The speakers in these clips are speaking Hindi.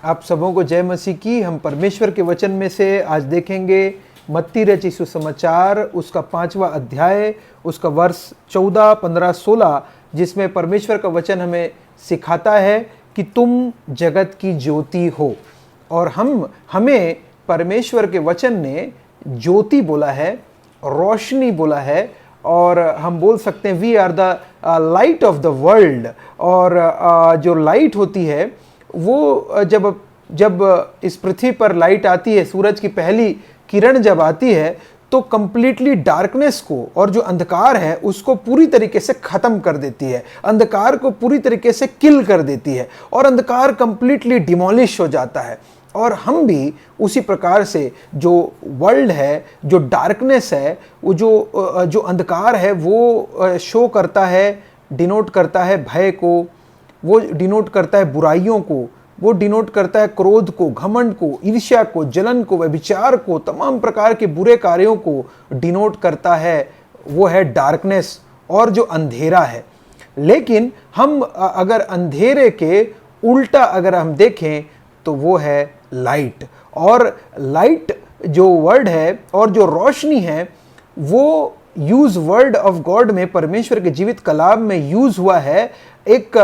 आप सबों को जय मसीह की। हम परमेश्वर के वचन में से आज देखेंगे मत्ती रचित सुसमाचार, उसका 5वां अध्याय, उसका वर्ष 14, 15, 16, जिसमें परमेश्वर का वचन हमें सिखाता है कि तुम जगत की ज्योति हो। और हमें परमेश्वर के वचन ने ज्योति बोला है, रोशनी बोला है, और हम बोल सकते हैं we are the light of the world. और जो लाइट होती है वो जब इस पृथ्वी पर लाइट आती है, सूरज की पहली किरण जब आती है तो कंप्लीटली डार्कनेस को और जो अंधकार है उसको पूरी तरीके से खत्म कर देती है, अंधकार को पूरी तरीके से किल कर देती है और अंधकार कंप्लीटली डिमोलिश हो जाता है। और हम भी उसी प्रकार से जो वर्ल्ड है, जो डार्कनेस है, वो जो अंधकार है वो शो करता है, डिनोट करता है भय को, वो डिनोट करता है बुराइयों को, वो डिनोट करता है क्रोध को, घमंड को, ईर्ष्या को, जलन को, व्यभिचार को, तमाम प्रकार के बुरे कार्यों को डिनोट करता है। वो है डार्कनेस और जो अंधेरा है। लेकिन हम अगर अंधेरे के उल्टा अगर हम देखें तो वो है लाइट। और लाइट जो वर्ड है और जो रोशनी है वो यूज वर्ड ऑफ गॉड में, परमेश्वर के जीवित कलाम में यूज हुआ है एक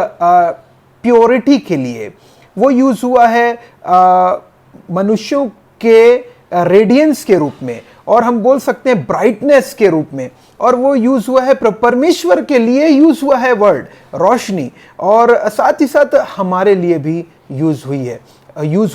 प्योरिटी के लिए। वो यूज हुआ है मनुष्यों के रेडियंस के रूप में, और हम बोल सकते हैं ब्राइटनेस के रूप में। और वो यूज हुआ है परमेश्वर के लिए यूज हुआ है वर्ड रोशनी, और साथ ही साथ हमारे लिए भी यूज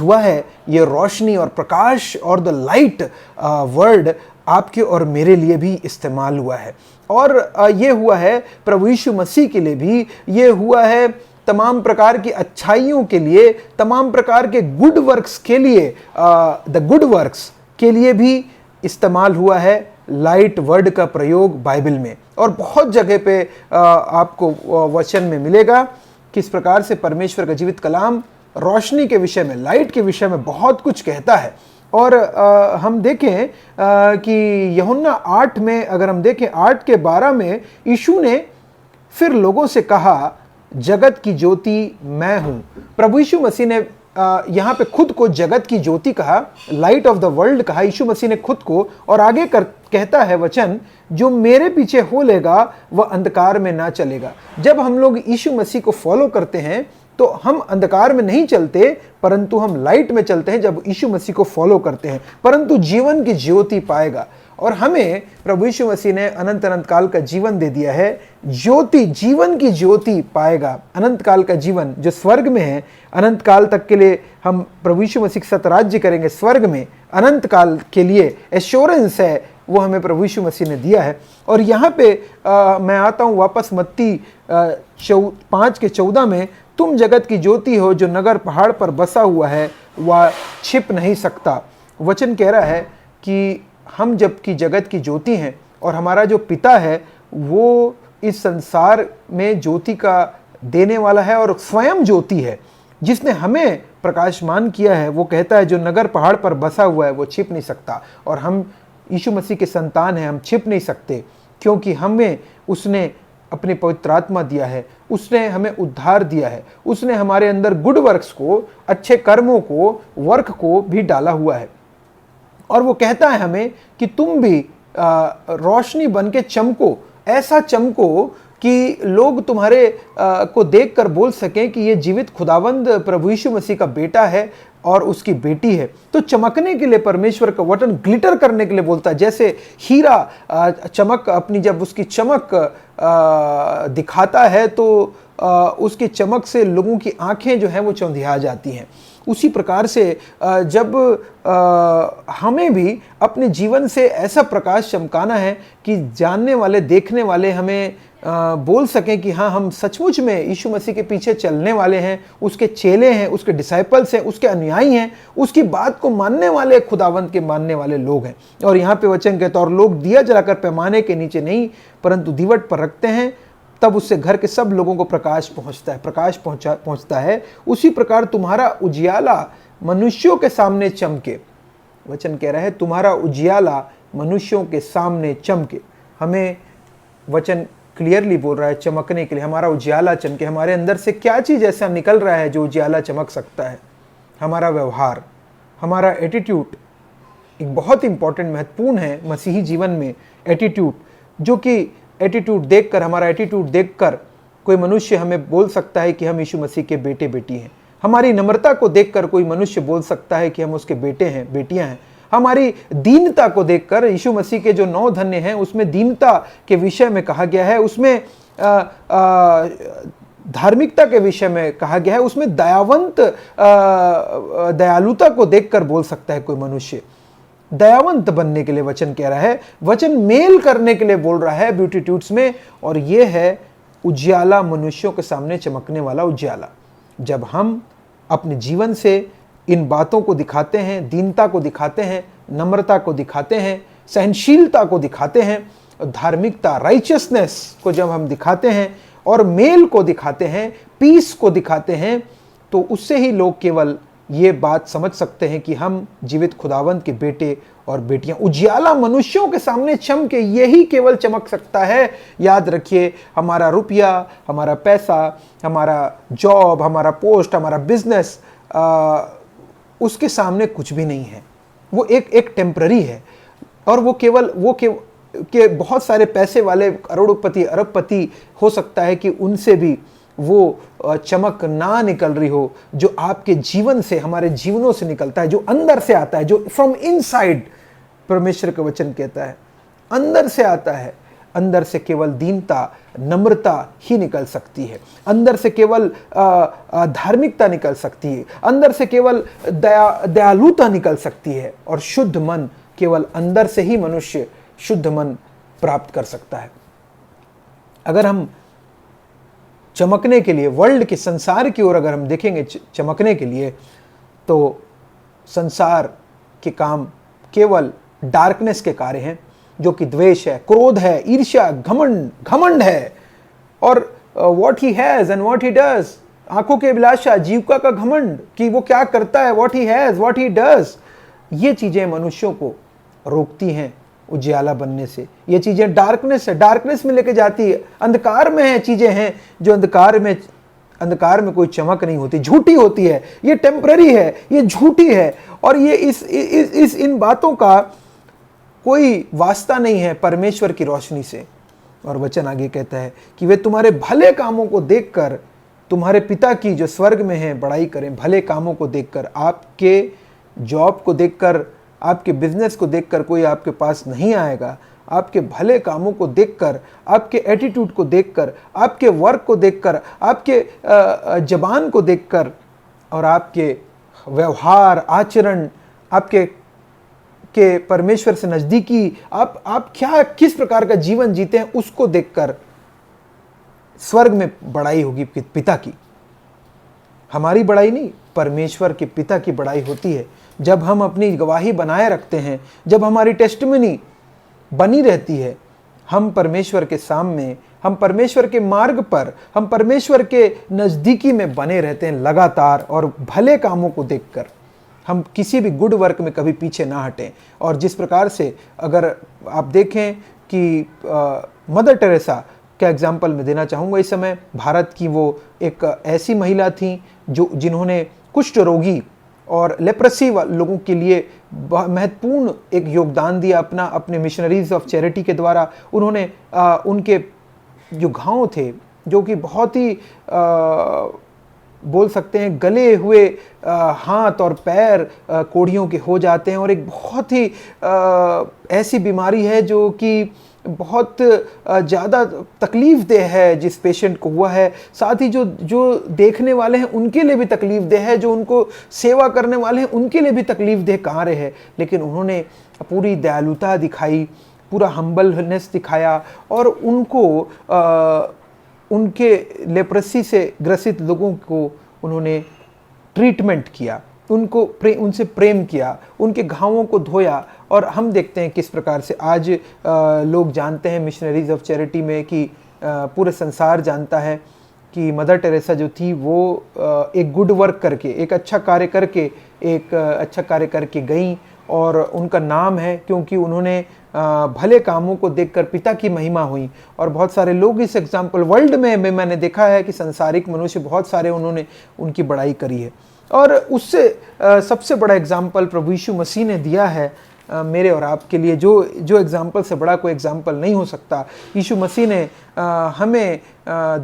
हुआ है ये रोशनी और प्रकाश। और द लाइट वर्ड आपके और मेरे लिए भी इस्तेमाल हुआ है। और ये हुआ है प्रभु यीशु मसीह के लिए भी, ये हुआ है तमाम प्रकार की अच्छाइयों के लिए, तमाम प्रकार के गुड वर्क्स के लिए, द गुड वर्क्स के लिए भी इस्तेमाल हुआ है लाइट वर्ड का प्रयोग बाइबल में। और बहुत जगह पे आपको वचन में मिलेगा किस प्रकार से परमेश्वर का जीवित कलाम रोशनी के विषय में, लाइट के विषय में बहुत कुछ कहता है। और हम देखें कि यूहन्ना 8 में अगर हम देखें 8 के 12 में यीशु ने फिर लोगों से कहा, जगत की ज्योति मैं हूं। प्रभु यीशु मसीह ने यहाँ पे खुद को जगत की ज्योति कहा, लाइट ऑफ द वर्ल्ड कहा यीशु मसीह ने खुद को। और आगे कहता है वचन, जो मेरे पीछे हो लेगा वह अंधकार में ना चलेगा। जब हम लोग यीशु मसीह को फॉलो करते हैं तो हम अंधकार में नहीं चलते, परंतु हम लाइट में चलते हैं जब यीशु मसीह को फॉलो करते हैं, परंतु जीवन की ज्योति पाएगा। और हमें प्रभु यीशु मसीह ने अनंत अनंत काल का जीवन दे दिया है, ज्योति, जीवन की ज्योति पाएगा। अनंत काल का जीवन जो स्वर्ग में है, अनंत काल तक के लिए हम प्रभु यीशु मसीह के साथ राज्य करेंगे स्वर्ग में, अनंत काल के लिए एश्योरेंस है, वो हमें प्रभु यीशु मसीह ने दिया है। और यहाँ पे मैं आता हूँ वापस मत्ती 5 के 14 में, तुम जगत की ज्योति हो, जो नगर पहाड़ पर बसा हुआ है वह छिप नहीं सकता। वचन कह रहा है कि हम जबकि जगत की ज्योति हैं और हमारा जो पिता है वो इस संसार में ज्योति का देने वाला है और स्वयं ज्योति है, जिसने हमें प्रकाशमान किया है। वो कहता है जो नगर पहाड़ पर बसा हुआ है वो छिप नहीं सकता। और हम यीशु मसीह के संतान हैं, हम छिप नहीं सकते, क्योंकि हमें उसने अपनी पवित्र आत्मा दिया है, उसने हमें उद्धार दिया है, उसने हमारे अंदर गुड वर्क्स को, अच्छे कर्मों को, वर्क को भी डाला हुआ है। और वो कहता है हमें कि तुम भी रोशनी बन के चमको, ऐसा चमको कि लोग तुम्हारे को देखकर बोल सकें कि ये जीवित खुदावंद प्रभु यीशु मसीह का बेटा है और उसकी बेटी है। तो चमकने के लिए परमेश्वर का वचन ग्लिटर करने के लिए बोलता है। जैसे हीरा चमक अपनी जब उसकी चमक दिखाता है तो उसकी चमक से लोगों की आंखें जो हैं वो चौंधिया जाती हैं। उसी प्रकार से जब हमें भी अपने जीवन से ऐसा प्रकाश चमकाना है कि जानने वाले, देखने वाले हमें बोल सकें कि हाँ, हम सचमुच में यीशु मसीह के पीछे चलने वाले हैं, उसके चेले हैं, उसके डिसाइपल्स हैं, उसके अनुयायी हैं, उसकी बात को मानने वाले, खुदावंत के मानने वाले लोग हैं। और यहाँ पे वचन कहता है, और लोग दिया जलाकर पैमाने के नीचे नहीं परंतु दीवट पर रखते हैं, तब उससे घर के सब लोगों को प्रकाश पहुंचता है। उसी प्रकार तुम्हारा उजियाला मनुष्यों के सामने चमके। वचन कह रहा है तुम्हारा उजियाला मनुष्यों के सामने चमके। हमें वचन क्लियरली बोल रहा है चमकने के लिए, हमारा उजियाला चमके। हमारे अंदर से क्या चीज़ ऐसा निकल रहा है जो उजियाला चमक सकता है? हमारा व्यवहार, हमारा एटीट्यूड एक बहुत इंपॉर्टेंट महत्वपूर्ण है मसीही जीवन में। एटीट्यूड, जो कि एटीट्यूड देखकर, हमारा एटीट्यूड देखकर कोई मनुष्य हमें बोल सकता है कि हम यीशु मसीह के बेटे बेटी हैं। हमारी नम्रता को देखकर कोई मनुष्य बोल सकता है कि हम उसके बेटे हैं, बेटियां हैं। हमारी दीनता को देखकर, यीशु मसीह के जो 9 धन्य हैं उसमें दीनता के विषय में कहा गया है, उसमें धार्मिकता के विषय में कहा गया है, उसमें दयालुता को देखकर बोल सकता है कोई मनुष्य। दयावंत बनने के लिए वचन कह रहा है, वचन मेल करने के लिए बोल रहा है ब्यूटीट्यूड्स में, और यह है उजियाला, मनुष्यों के सामने चमकने वाला उजियाला। जब हम अपने जीवन से इन बातों को दिखाते हैं, दीनता को दिखाते हैं, नम्रता को दिखाते हैं, सहनशीलता को दिखाते हैं, धार्मिकता, राइचियसनेस को जब हम दिखाते हैं और मेल को दिखाते हैं, पीस को दिखाते हैं, तो उससे ही लोग केवल ये बात समझ सकते हैं कि हम जीवित खुदावंत के बेटे और बेटियां। उजियाला मनुष्यों के सामने चमके, यही केवल चमक सकता है। याद रखिए, हमारा रुपया, हमारा पैसा, हमारा जॉब, हमारा पोस्ट, हमारा बिजनेस, उसके सामने कुछ भी नहीं है। वो एक टेम्पररी है, और वो केवल के बहुत सारे पैसे वाले करोड़पति, अरबपति हो सकता है कि उनसे भी वो चमक ना निकल रही हो जो आपके जीवन से, हमारे जीवनों से निकलता है, जो अंदर से आता है, जो फ्रॉम इनसाइड परमेश्वर का वचन कहता है अंदर से आता है। अंदर से केवल दीनता, नम्रता ही निकल सकती है, अंदर से केवल धार्मिकता निकल सकती है, अंदर से केवल दयालुता निकल सकती है, और शुद्ध मन, केवल अंदर से ही मनुष्य शुद्ध मन प्राप्त कर सकता है। अगर हम चमकने के लिए, वर्ल्ड के, संसार की ओर अगर हम देखेंगे चमकने के लिए, तो संसार के काम केवल डार्कनेस के कार्य हैं, जो कि द्वेष है, क्रोध है, ईर्ष्या, घमंड है, और what he has and what he does, आंखों के अभिलाषा, जीविका का घमंड कि वो क्या करता है, what he has, what he does. ये चीजें मनुष्यों को रोकती हैं उजियाला बनने से। ये चीजें डार्कनेस है, डार्कनेस में लेके जाती है, अंधकार में है, चीजें हैं जो अंधकार में कोई चमक नहीं होती, झूठी होती है, ये टेम्पररी है, ये झूठी है, और ये इन बातों का कोई वास्ता नहीं है परमेश्वर की रोशनी से। और वचन आगे कहता है कि वे तुम्हारे भले कामों को देखकर तुम्हारे पिता की जो स्वर्ग में है बड़ाई करें। भले कामों को देखकर, आपके जॉब को देखकर, आपके बिजनेस को देखकर कोई आपके पास नहीं आएगा। आपके भले कामों को देखकर, आपके एटीट्यूड को देखकर, आपके वर्क को देखकर, आपके जबान को देखकर, और आपके व्यवहार, आचरण, आपके परमेश्वर से नजदीकी, आप क्या, किस प्रकार का जीवन जीते हैं, उसको देखकर स्वर्ग में बड़ाई होगी पिता की। हमारी बड़ाई नहीं, परमेश्वर के पिता की बड़ाई होती है। जब हम अपनी गवाही बनाए रखते हैं, जब हमारी टेस्टिमनी बनी रहती है, हम परमेश्वर के सामने, हम परमेश्वर के मार्ग पर, हम परमेश्वर के नज़दीकी में बने रहते हैं लगातार, और भले कामों को देखकर हम किसी भी गुड वर्क में कभी पीछे ना हटें। और जिस प्रकार से अगर आप देखें कि मदर टेरेसा का एग्जाम्पल मैं देना चाहूँगा इस समय, भारत की वो एक ऐसी महिला थी जिन्होंने कुष्ठ रोगी और लेप्रेसी लोगों के लिए महत्वपूर्ण एक योगदान दिया अपने मिशनरीज ऑफ चैरिटी के द्वारा। उन्होंने उनके जो घाव थे, जो कि बहुत ही बोल सकते हैं गले हुए हाथ और पैर कोढ़ियों के हो जाते हैं, और एक बहुत ही ऐसी बीमारी है जो कि बहुत ज़्यादा तकलीफ़ देह है जिस पेशेंट को हुआ है। साथ ही जो देखने वाले हैं उनके लिए भी तकलीफ़ देह है, जो उनको सेवा करने वाले हैं उनके लिए भी तकलीफ़ देह कार्य है। लेकिन उन्होंने पूरी दयालुता दिखाई, पूरा हम्बलनेस दिखाया, और उनके लेप्रेसी से ग्रसित लोगों को उन्होंने ट्रीटमेंट किया, उनसे प्रेम किया, उनके घावों को धोया। और हम देखते हैं किस प्रकार से आज लोग जानते हैं मिशनरीज ऑफ चैरिटी में कि पूरे संसार जानता है कि मदर टेरेसा जो थी वो एक गुड वर्क करके, एक अच्छा कार्य करके गई, और उनका नाम है क्योंकि उन्होंने भले कामों को देखकर पिता की महिमा हुई। और बहुत सारे लोग इस एग्जाम्पल वर्ल्ड में मैंने देखा है कि संसारिक मनुष्य बहुत सारे उन्होंने उनकी बड़ाई करी है। और उससे सबसे बड़ा एग्जाम्पल प्रभु यीशु मसीह ने दिया है मेरे और आपके लिए, जो एग्जाम्पल से बड़ा कोई एग्जाम्पल नहीं हो सकता। यीशु मसीह ने हमें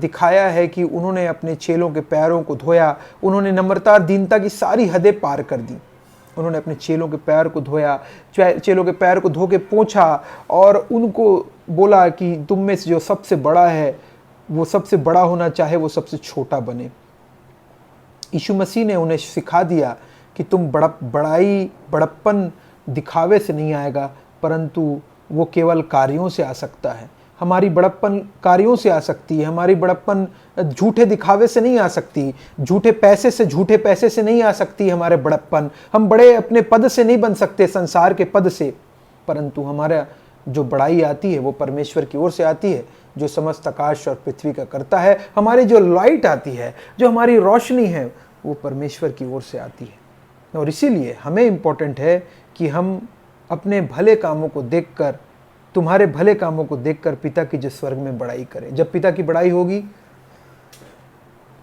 दिखाया है कि उन्होंने अपने चेलों के पैरों को धोया, उन्होंने नम्रता और दीनता की सारी हदें पार कर दी। उन्होंने अपने चेलों के पैर को धोया, चेलों के पैर को धो के पोंछा और उनको बोला कि तुम में से जो सबसे बड़ा है वो सबसे बड़ा होना चाहे वो सबसे छोटा बने। यीशु मसीह ने उन्हें सिखा दिया कि तुम बड़प्पन दिखावे से नहीं आएगा, परंतु वो केवल कार्यों से आ सकता है। हमारी बड़प्पन कार्यों से आ सकती है, हमारी बड़प्पन झूठे दिखावे से नहीं आ सकती, झूठे पैसे से नहीं आ सकती हमारे बड़प्पन। हम बड़े अपने पद से नहीं बन सकते, संसार के पद से, परंतु हमारा जो बड़ाई आती है वो परमेश्वर की ओर से आती है, जो समस्त आकाश और पृथ्वी का करता है। हमारी जो लाइट आती है, जो हमारी रोशनी है, वो परमेश्वर की ओर से आती है। और इसीलिए हमें इम्पोर्टेंट है कि हम अपने भले कामों को देखकर, तुम्हारे भले कामों को देखकर पिता की जो स्वर्ग में बड़ाई करें। जब पिता की बड़ाई होगी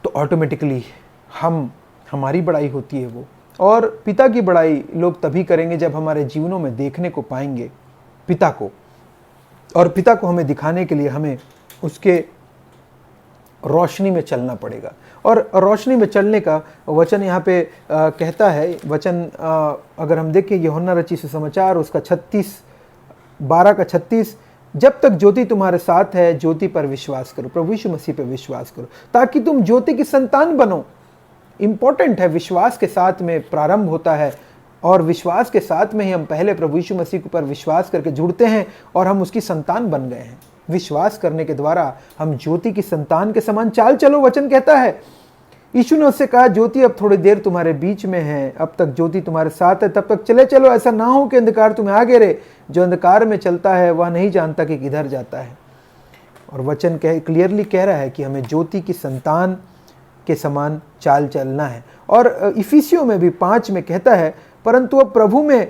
तो ऑटोमेटिकली हमारी बड़ाई होती है वो, और पिता की बड़ाई लोग तभी करेंगे जब हमारे जीवनों में देखने को पाएंगे पिता को। और पिता को हमें दिखाने के लिए हमें उसके रोशनी में चलना पड़ेगा। और रोशनी में चलने का वचन यहाँ पे कहता है, वचन अगर हम देखें यूहन्ना रचित सुसमाचार उसका 12:36, जब तक ज्योति तुम्हारे साथ है ज्योति पर विश्वास करो, प्रभु यीशु मसीह पर विश्वास करो, ताकि तुम ज्योति की संतान बनो। इंपॉर्टेंट है, विश्वास के साथ में प्रारंभ होता है और विश्वास के साथ में ही हम पहले प्रभु यीशु मसीह पर विश्वास करके जुड़ते हैं और हम उसकी संतान बन गए हैं। विश्वास करने के द्वारा हम ज्योति की संतान के समान चाल चलो, वचन कहता है। यीशु ने उससे कहा, ज्योति अब थोड़ी देर तुम्हारे बीच में है, अब तक ज्योति तुम्हारे साथ है, तब तक चले चलो, ऐसा ना हो कि अंधकार तुम्हें आगे रहे। जो अंधकार में चलता है वह नहीं जानता कि किधर जाता है। और वचन क्लियरली कह रहा है कि हमें ज्योति की संतान के समान चाल चलना है। और इफिसियों में भी 5 में कहता है, परंतु अब प्रभु में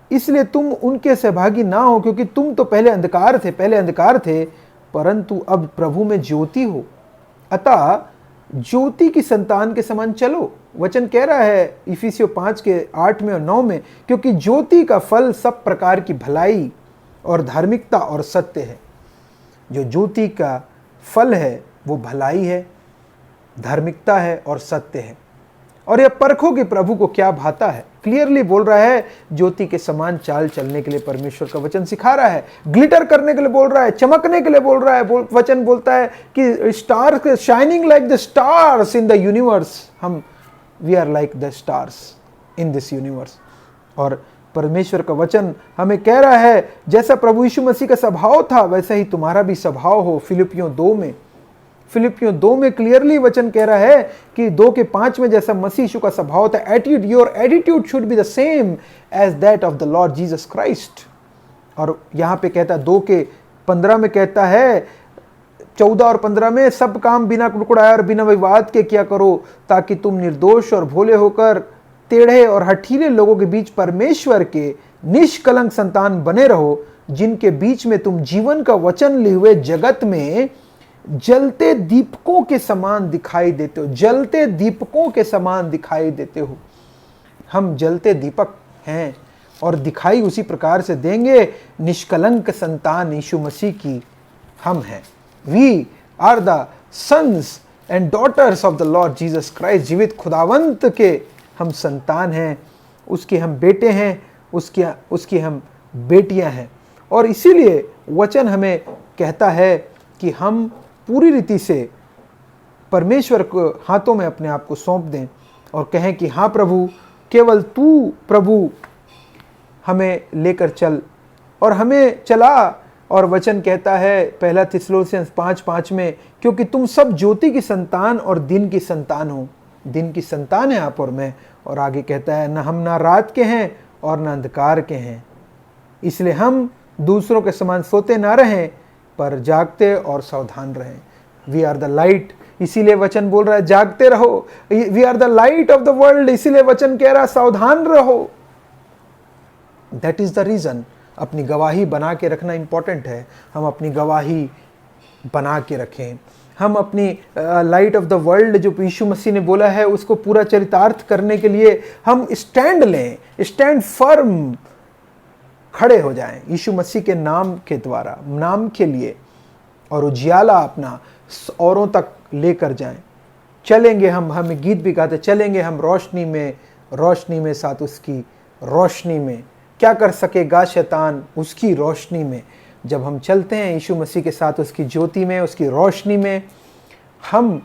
इसलिए तुम उनके सहभागी ना हो, क्योंकि तुम तो पहले अंधकार थे, परंतु अब प्रभु में ज्योति हो। अतः ज्योति की संतान के समान चलो। वचन कह रहा है इफिसियों 5:8 में और 9 में, क्योंकि ज्योति का फल सब प्रकार की भलाई और धार्मिकता और सत्य है। जो ज्योति का फल है वो भलाई है, धार्मिकता है और सत्य है। और यह परखो कि प्रभु को क्या भाता है। क्लियरली बोल रहा है, ज्योति के समान चाल चलने के लिए परमेश्वर का वचन सिखा रहा है। ग्लिटर करने के लिए बोल रहा है, चमकने के लिए बोल रहा है। वचन बोलता है कि stars shining like the stars in the universe. We are like the stars in this universe. और परमेश्वर का वचन हमें कह रहा है, जैसा प्रभु यीशु मसीह का स्वभाव था वैसा ही तुम्हारा भी स्वभाव हो। फिलिपियों 2 में क्लियरली वचन कह रहा है कि 2:5 में, जैसा मसीह यीशु का स्वभाव था, your attitude should be the same as that of the lord Jesus Christ. और यहाँ पे कहता है 2:15 में कहता है, 14 और 15 में, सब काम बिना कुड़कुड़ाए और बिना विवाद के किया करो, ताकि तुम निर्दोष और भोले होकर टेढ़े और हठीले लोगों के बीच परमेश्वर के निष्कलंक संतान बने रहो, जिनके बीच में तुम जीवन का वचन लिए हुए जगत में जलते दीपकों के समान दिखाई देते हो। जलते दीपकों के समान दिखाई देते हो। हम जलते दीपक हैं और दिखाई उसी प्रकार से देंगे। निष्कलंक संतान यीशु मसीह की हम हैं। We are the sons and daughters of the lord Jesus Christ. जीवित खुदावंत के हम संतान हैं, उसके हम बेटे हैं, उसकी हम बेटियां हैं। और इसीलिए वचन हमें कहता है कि हम पूरी रीति से परमेश्वर को हाथों में अपने आप को सौंप दें और कहें कि हाँ प्रभु, केवल तू प्रभु हमें लेकर चल और हमें चला। और वचन कहता है 1 थिस्सलुनीसियों 5:5 में, क्योंकि तुम सब ज्योति की संतान और दिन की संतान हो। दिन की संतान है आप और मैं। और आगे कहता है, हम ना रात के हैं और ना अंधकार के हैं, इसलिए हम दूसरों के समान सोते ना रहें, पर जागते और सावधान रहें। वी आर द लाइट, इसीलिए वचन बोल रहा है जागते रहो। We are the light of the world, इसीलिए वचन कह रहा है सावधान रहो। That is the reason. अपनी गवाही बना के रखना इंपॉर्टेंट है। हम अपनी गवाही बना के रखें, हम अपनी लाइट ऑफ द वर्ल्ड जो यीशु मसीह ने बोला है उसको पूरा चरितार्थ करने के लिए हम स्टैंड लें, स्टैंड फर्म, खड़े हो जाएं यीशु मसीह के नाम के द्वारा, नाम के लिए, और उजियाला अपना औरों तक लेकर जाएं। चलेंगे हम, हमें गीत भी गाते, चलेंगे हम रोशनी में, रोशनी में साथ उसकी रोशनी में, क्या कर सकेगा शैतान उसकी रोशनी में। जब हम चलते हैं यीशु मसीह के साथ उसकी ज्योति में, उसकी रोशनी में, हम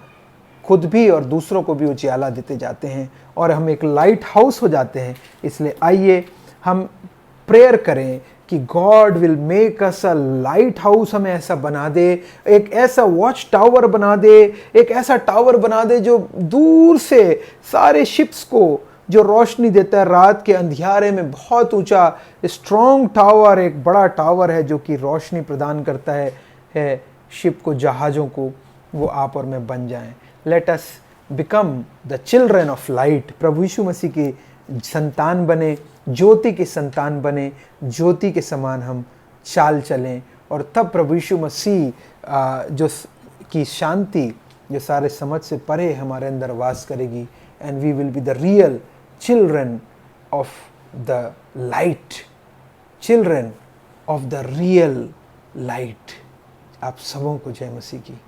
खुद भी और दूसरों को भी उजियाला देते जाते हैं और हम एक लाइट हाउस हो जाते हैं। इसलिए आइए हम प्रेयर करें कि God will make us a light house, हमें ऐसा बना दे, एक ऐसा वॉच टावर बना दे, एक ऐसा टावर बना दे जो दूर से सारे शिप्स को जो रोशनी देता है रात के अंधियारे में। बहुत ऊंचा स्ट्रॉन्ग टावर, एक बड़ा टावर है जो कि रोशनी प्रदान करता है शिप को, जहाज़ों को। वो आप और मैं बन जाएं। Let us become the children of light. प्रभु यीशु मसीह की संतान बने, ज्योति की संतान बने, ज्योति के समान हम चाल चलें, और तब प्रभु यीशु मसीह जो की शांति जो सारे समझ से परे हमारे अंदर वास करेगी। And we will be the real children of the light, children of the real light. आप सबों को जय मसीह की।